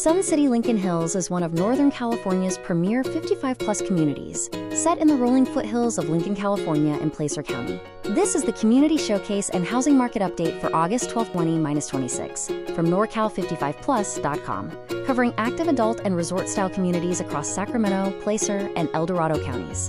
Sun City Lincoln Hills is one of Northern California's premier 55-plus communities, set in the rolling foothills of Lincoln, California and Placer County. This is the Community Showcase and Housing Market Update for August 12/20-26 from NorCal55plus.com, covering active adult and resort-style communities across Sacramento, Placer, and El Dorado counties.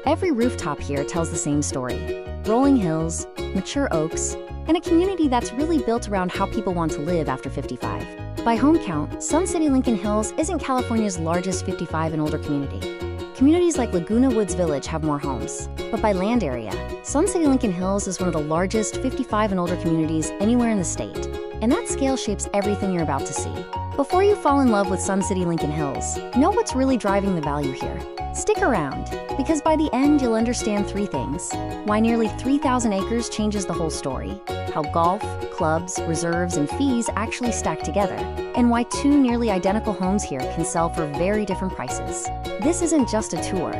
Every rooftop here tells the same story: rolling hills, mature oaks, and a community that's really built around how people want to live after 55. By home count, Sun City Lincoln Hills isn't California's largest 55 and older community. Communities like Laguna Woods Village have more homes. But by land area, Sun City Lincoln Hills is one of the largest 55 and older communities anywhere in the state. And that scale shapes everything you're about to see. Before you fall in love with Sun City Lincoln Hills, know what's really driving the value here. Stick around, because by the end you'll understand three things: why nearly 3,000 acres changes the whole story, how golf, clubs, reserves, and fees actually stack together, and why two nearly identical homes here can sell for very different prices. This isn't just a tour,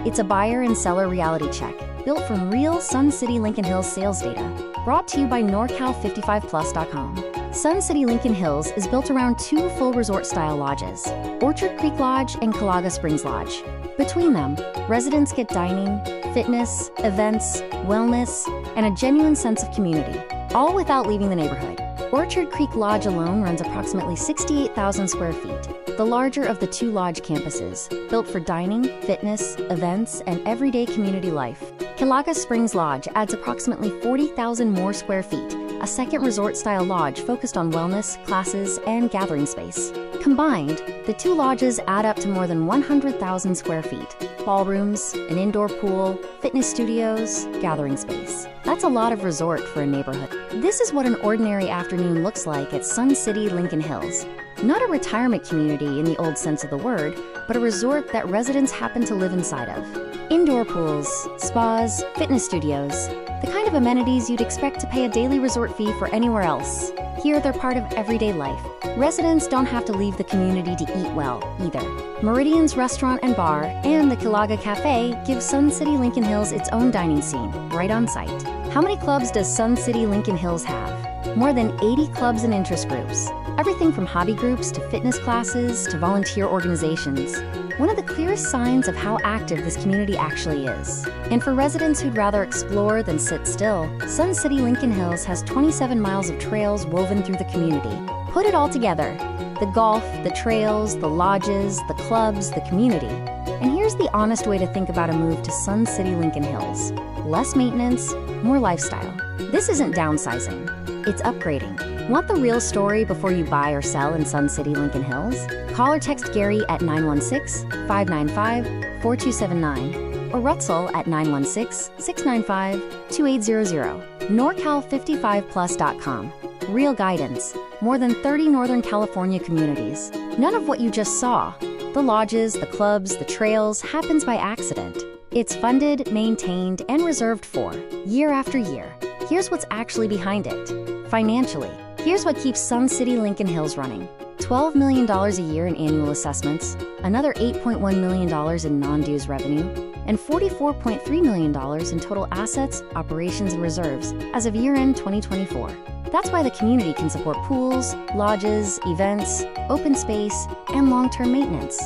it's a buyer and seller reality check, built from real Sun City Lincoln Hills sales data, brought to you by NorCal55plus.com. Sun City Lincoln Hills is built around two full resort-style lodges, Orchard Creek Lodge and Kilaga Springs Lodge. Between them, residents get dining, fitness, events, wellness, and a genuine sense of community, all without leaving the neighborhood. Orchard Creek Lodge alone runs approximately 68,000 square feet, the larger of the two lodge campuses, built for dining, fitness, events, and everyday community life. Kilaga Springs Lodge adds approximately 40,000 more square feet, a second resort-style lodge focused on wellness, classes, and gathering space. Combined, the two lodges add up to more than 100,000 square feet. Ballrooms, an indoor pool, fitness studios, gathering space. That's a lot of resort for a neighborhood. This is what an ordinary afternoon looks like at Sun City Lincoln Hills. Not a retirement community in the old sense of the word, but a resort that residents happen to live inside of. Indoor pools, spas, fitness studios, the kind of amenities you'd expect to pay a daily resort fee for anywhere else. Here, they're part of everyday life. Residents don't have to leave the community to eat well, either. Meridian's Restaurant and Bar and the Kilaga Cafe give Sun City Lincoln Hills its own dining scene, right on site. How many clubs does Sun City Lincoln Hills have? More than 80 clubs and interest groups. Everything from hobby groups to fitness classes to volunteer organizations. One of the clearest signs of how active this community actually is. And for residents who'd rather explore than sit still, Sun City Lincoln Hills has 27 miles of trails woven through the community. Put it all together: the golf, the trails, the lodges, the clubs, the community. And here's the honest way to think about a move to Sun City Lincoln Hills: less maintenance, more lifestyle. This isn't downsizing, it's upgrading. Want the real story before you buy or sell in Sun City Lincoln Hills? Call or text Gary at 916-595-4279 or Rutsell at 916-695-2800. NorCal55plus.com. Real guidance. More than 30 Northern California communities. None of what you just saw, the lodges, the clubs, the trails, happens by accident. It's funded, maintained, and reserved for, year after year. Here's what's actually behind it. Financially, here's what keeps Sun City Lincoln Hills running. $12 million a year in annual assessments, another $8.1 million in non-dues revenue, and $44.3 million in total assets, operations, and reserves as of year-end 2024. That's why the community can support pools, lodges, events, open space, and long-term maintenance.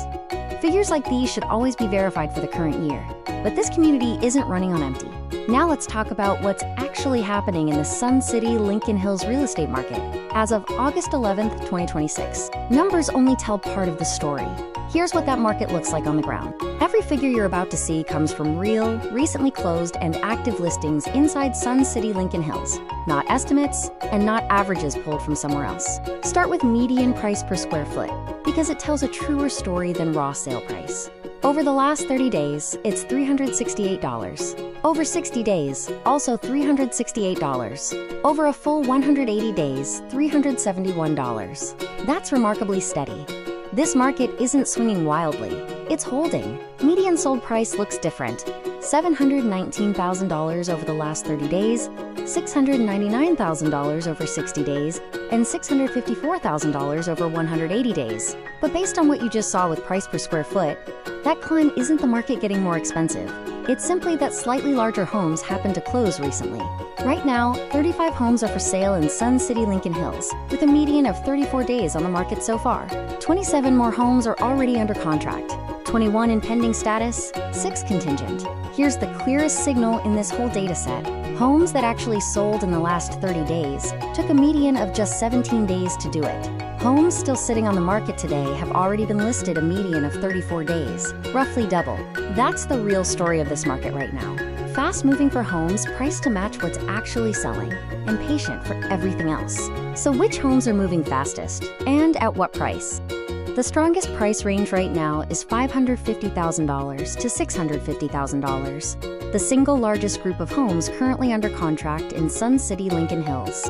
Figures like these should always be verified for the current year, but this community isn't running on empty. Now let's talk about what's actually happening in the Sun City Lincoln Hills real estate market as of August 11th, 2026. Numbers only tell part of the story. Here's what that market looks like on the ground. Every figure you're about to see comes from real, recently closed, and active listings inside Sun City Lincoln Hills, not estimates and not averages pulled from somewhere else. Start with median price per square foot, because it tells a truer story than raw sale price. Over the last 30 days, it's $368. Over 60 days, also $368. Over a full 180 days, $371. That's remarkably steady. This market isn't swinging wildly, it's holding. Median sold price looks different: $719,000 over the last 30 days, $699,000 over 60 days, and $654,000 over 180 days. But based on what you just saw with price per square foot, that climb isn't the market getting more expensive. It's simply that slightly larger homes happen to close recently. Right now, 35 homes are for sale in Sun City, Lincoln Hills, with a median of 34 days on the market so far. 27 more homes are already under contract, 21 in pending status, 6 contingent. Here's the clearest signal in this whole data set. Homes that actually sold in the last 30 days took a median of just 17 days to do it. Homes still sitting on the market today have already been listed a median of 34 days, roughly double. That's the real story of this market right now. Fast moving for homes priced to match what's actually selling, and patient for everything else. So which homes are moving fastest, and at what price? The strongest price range right now is $550,000 to $650,000, the single largest group of homes currently under contract in Sun City, Lincoln Hills.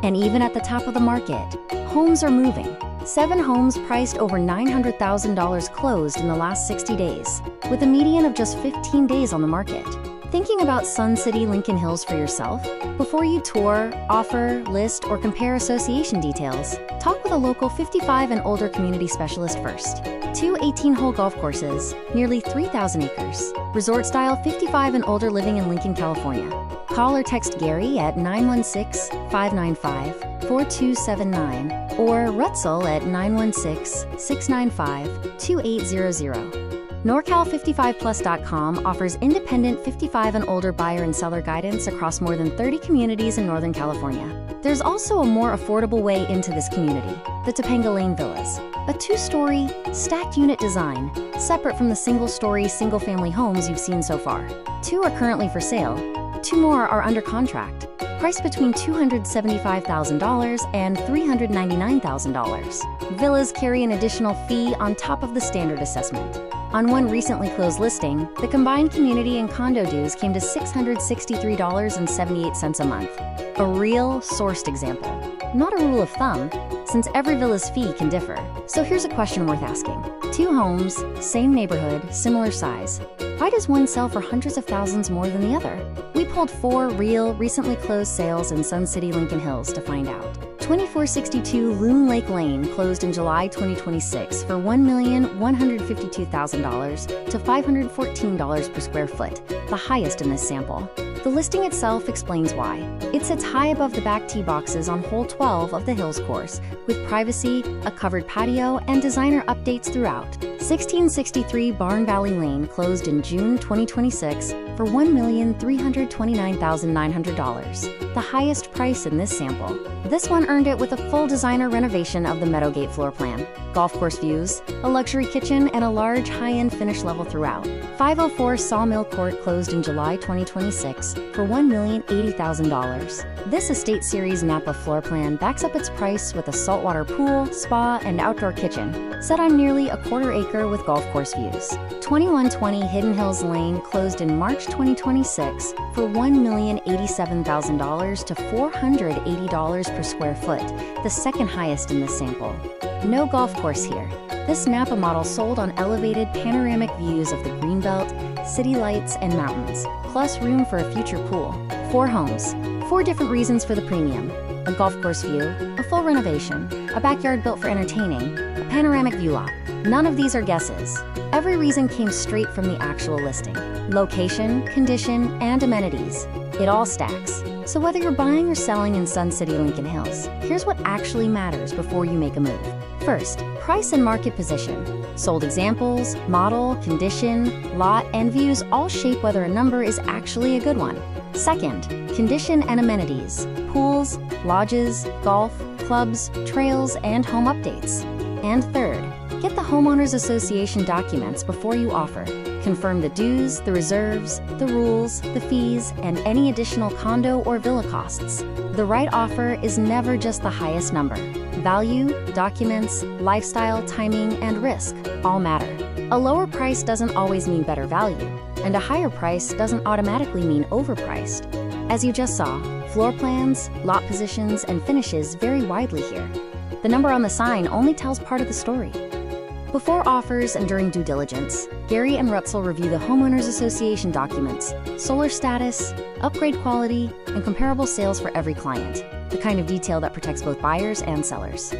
And even at the top of the market, homes are moving. 7 homes priced over $900,000 closed in the last 60 days, with a median of just 15 days on the market. Thinking about Sun City, Lincoln Hills for yourself? Before you tour, offer, list, or compare association details, talk with a local 55 and older community specialist first. 2 18-hole golf courses, nearly 3,000 acres. Resort-style 55 and older living in Lincoln, California. Call or text Gary at 916-595-4279 or Rutsell at 916-695-2800. NorCal55plus.com offers independent 55 and older buyer and seller guidance across more than 30 communities in Northern California. There's also a more affordable way into this community, the Topanga Lane Villas, a 2-story, stacked unit design, separate from the single-story, single-family homes you've seen so far. 2 are currently for sale, 2 more are under contract, priced between $275,000 and $399,000. Villas carry an additional fee on top of the standard assessment. On one recently closed listing, the combined community and condo dues came to $663.78 a month. A real, sourced example. Not a rule of thumb, since every villa's fee can differ. So here's a question worth asking. 2 homes, same neighborhood, similar size. Why does one sell for hundreds of thousands more than the other? We pulled 4 real, recently closed sales in Sun City, Lincoln Hills to find out. 2462 Loon Lake Lane closed in July 2026 for $1,152,000 to $514 per square foot, the highest in this sample. The listing itself explains why. It sits high above the back tee boxes on hole 12 of the Hills course, with privacy, a covered patio, and designer updates throughout. 1663 Barn Valley Lane closed in June 2026 for $1,329,900, the highest price in this sample. This one earned it with a full designer renovation of the Meadowgate floor plan, golf course views, a luxury kitchen, and a large high-end finish level throughout. 504 Sawmill Court closed in July 2026 for $1,080,000. This Estate Series Napa floor plan backs up its price with a saltwater pool, spa, and outdoor kitchen, set on nearly a quarter acre with golf course views. 2120 Hidden Hills Lane closed in March 2026 for $1,087,000 to $480 per square foot, the second highest in this sample. No golf course here. This Napa model sold on elevated panoramic views of the Greenbelt, city lights, and mountains, plus room for a future pool. 4 homes, 4 different reasons for the premium. A golf course view, a full renovation, a backyard built for entertaining, a panoramic view lot. None of these are guesses. Every reason came straight from the actual listing. Location, condition, and amenities. It all stacks. So whether you're buying or selling in Sun City, Lincoln Hills, here's what actually matters before you make a move. First, price and market position. Sold examples, model, condition, lot, and views all shape whether a number is actually a good one. Second, condition and amenities. Pools, lodges, golf, clubs, trails, and home updates. And third, get the Homeowners Association documents before you offer. Confirm the dues, the reserves, the rules, the fees, and any additional condo or villa costs. The right offer is never just the highest number. Value, documents, lifestyle, timing, and risk all matter. A lower price doesn't always mean better value, and a higher price doesn't automatically mean overpriced. As you just saw, floor plans, lot positions, and finishes vary widely here. The number on the sign only tells part of the story. Before offers and during due diligence, Gary and Rutsell review the Homeowners Association documents, solar status, upgrade quality, and comparable sales for every client, the kind of detail that protects both buyers and sellers.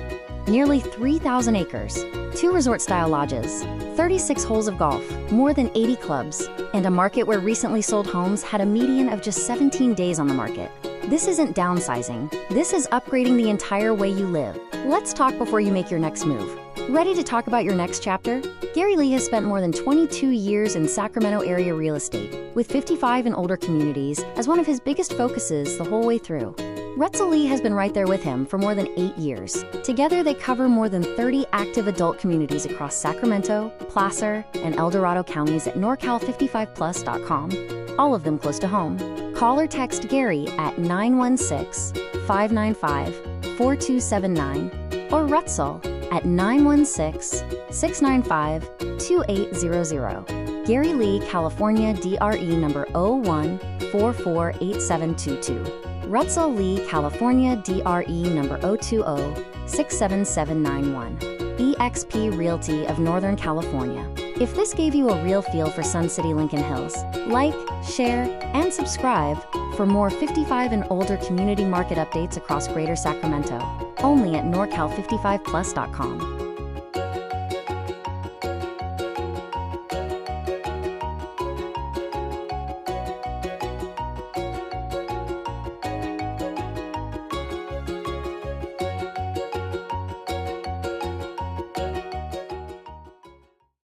Nearly 3,000 acres, 2 resort-style lodges, 36 holes of golf, more than 80 clubs, and a market where recently sold homes had a median of just 17 days on the market. This isn't downsizing. This is upgrading the entire way you live. Let's talk before you make your next move. Ready to talk about your next chapter? Gary Lee has spent more than 22 years in Sacramento area real estate, with 55 and older communities as one of his biggest focuses the whole way through. Rutsell Lee has been right there with him for more than 8 years. Together, they cover more than 30 active adult communities across Sacramento, Placer, and El Dorado counties at norcal55plus.com, all of them close to home. Call or text Gary at 916-595-4279 or Rutsell at 916-695-2800. Gary Lee, California, DRE number 01448722. Rutsell Lee, California, DRE number 020-67791. eXp Realty of Northern California. If this gave you a real feel for Sun City Lincoln Hills, like, share, and subscribe for more 55 and older community market updates across Greater Sacramento, only at norcal55plus.com.